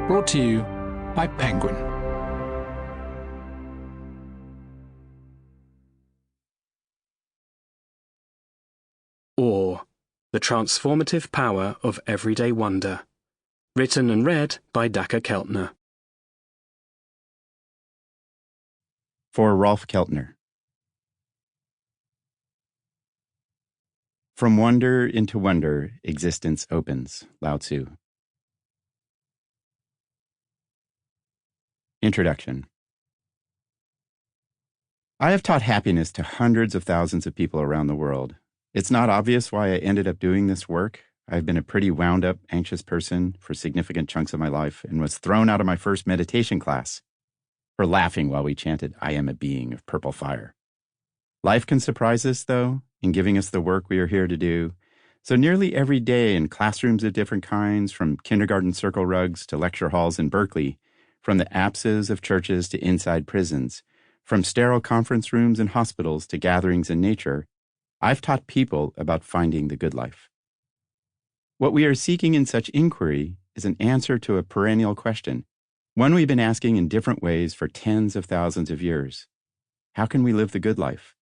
Brought to you by Penguin. Awe, the transformative power of everyday wonder. Written and read by Dacher Keltner. For Rolf Keltner. From wonder into wonder, existence opens. Lao Tzu. Introduction. I have taught happiness to hundreds of thousands of people around the world. It's not obvious why I ended up doing this work. I've been a pretty wound-up, anxious person for significant chunks of my life and was thrown out of my first meditation class for laughing while we chanted, "I am a being of purple fire." Life can surprise us, though, in giving us the work we are here to do. So nearly every day in classrooms of different kinds, from kindergarten circle rugs to lecture halls in Berkeley, from the apses of churches to inside prisons, from sterile conference rooms in hospitals to gatherings in nature, I've taught people about finding the good life. What we are seeking in such inquiry is an answer to a perennial question, one we've been asking in different ways for tens of thousands of years. How can we live the good life?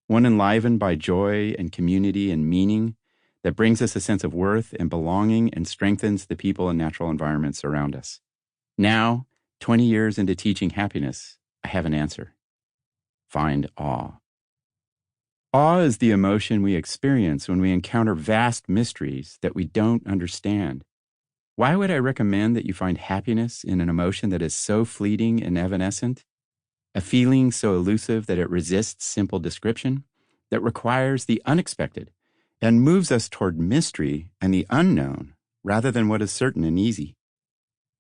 One enlivened by joy and community and meaning that brings us a sense of worth and belonging and strengthens the people and natural environments around us. Now, 20 years into teaching happiness, I have an answer. Find awe. Awe is the emotion we experience when we encounter vast mysteries that we don't understand. Why would I recommend that you find happiness in an emotion that is so fleeting and evanescent? A feeling so elusive that it resists simple description, that requires the unexpected and moves us toward mystery and the unknown rather than what is certain and easy.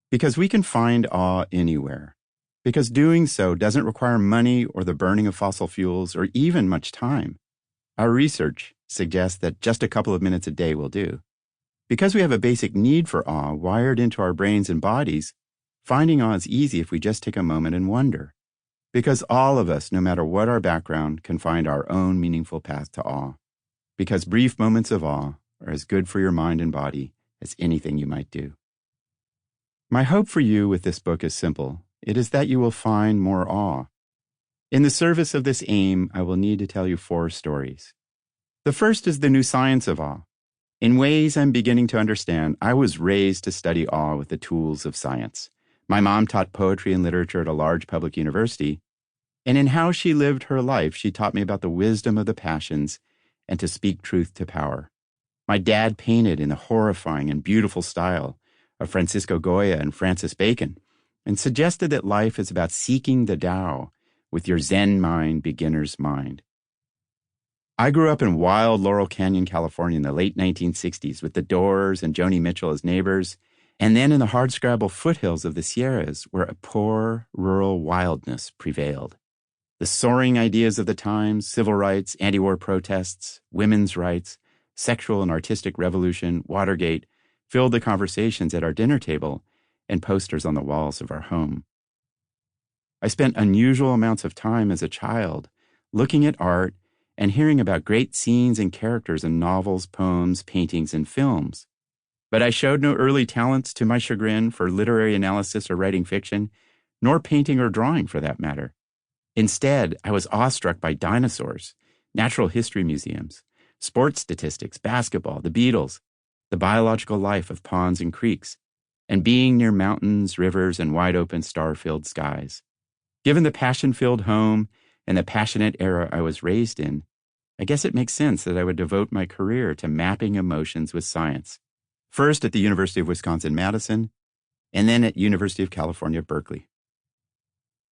Because we can find awe anywhere. Because doing so doesn't require money or the burning of fossil fuels or even much time. Our research suggests that just a couple of minutes a day will do. Because we have a basic need for awe wired into our brains and bodies, finding awe is easy if we just take a moment and wonder. Because all of us, no matter what our background, can find our own meaningful path to awe. Because brief moments of awe are as good for your mind and body as anything you might do. My hope for you with this book is simple. It is that you will find more awe. In the service of this aim, I will need to tell you 4 stories. The first is the new science of awe. In ways I'm beginning to understand, I was raised to study awe with the tools of science. My mom taught poetry and literature at a large public university, and in how she lived her life, she taught me about the wisdom of the passions and to speak truth to power. My dad painted in the horrifying and beautiful style of Francisco Goya and Francis Bacon, and suggested that life is about seeking the Tao with your Zen mind, beginner's mind. I grew up in wild Laurel Canyon, California in the late 1960s with the Doors and Joni Mitchell as neighbors, and then in the hardscrabble foothills of the Sierras where a poor, rural wildness prevailed. The soaring ideas of the times, civil rights, anti-war protests, women's rights, sexual and artistic revolution, Watergate, filled the conversations at our dinner table and posters on the walls of our home. I spent unusual amounts of time as a child looking at art and hearing about great scenes and characters in novels, poems, paintings, and films. But I showed no early talents, to my chagrin, for literary analysis or writing fiction, nor painting or drawing for that matter. Instead, I was awestruck by dinosaurs, natural history museums, sports statistics, basketball, the Beatles, the biological life of ponds and creeks, and being near mountains, rivers, and wide-open star-filled skies. Given the passion-filled home and the passionate era I was raised in, I guess it makes sense that I would devote my career to mapping emotions with science, first at the University of Wisconsin-Madison, and then at University of California, Berkeley.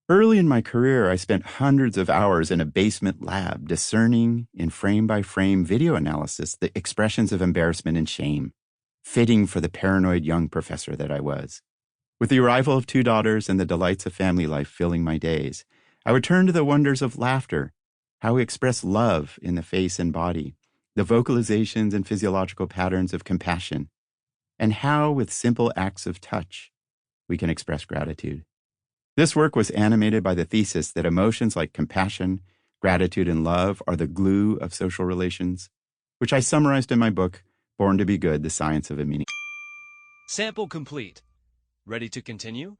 Early in my career, I spent hundreds of hours in a basement lab discerning in frame-by-frame video analysis the expressions of embarrassment and shame, fitting for the paranoid young professor that I was. With the arrival of 2 daughters and the delights of family life filling my days, I would turn to the wonders of laughter, how we express love in the face and body, the vocalizations and physiological patterns of compassion, and how, with simple acts of touch, we can express gratitude. This work was animated by the thesis that emotions like compassion, gratitude, and love are the glue of social relations, which I summarized in my book, Born to be Good, The Science of a Meaning. Sample complete. Ready to continue?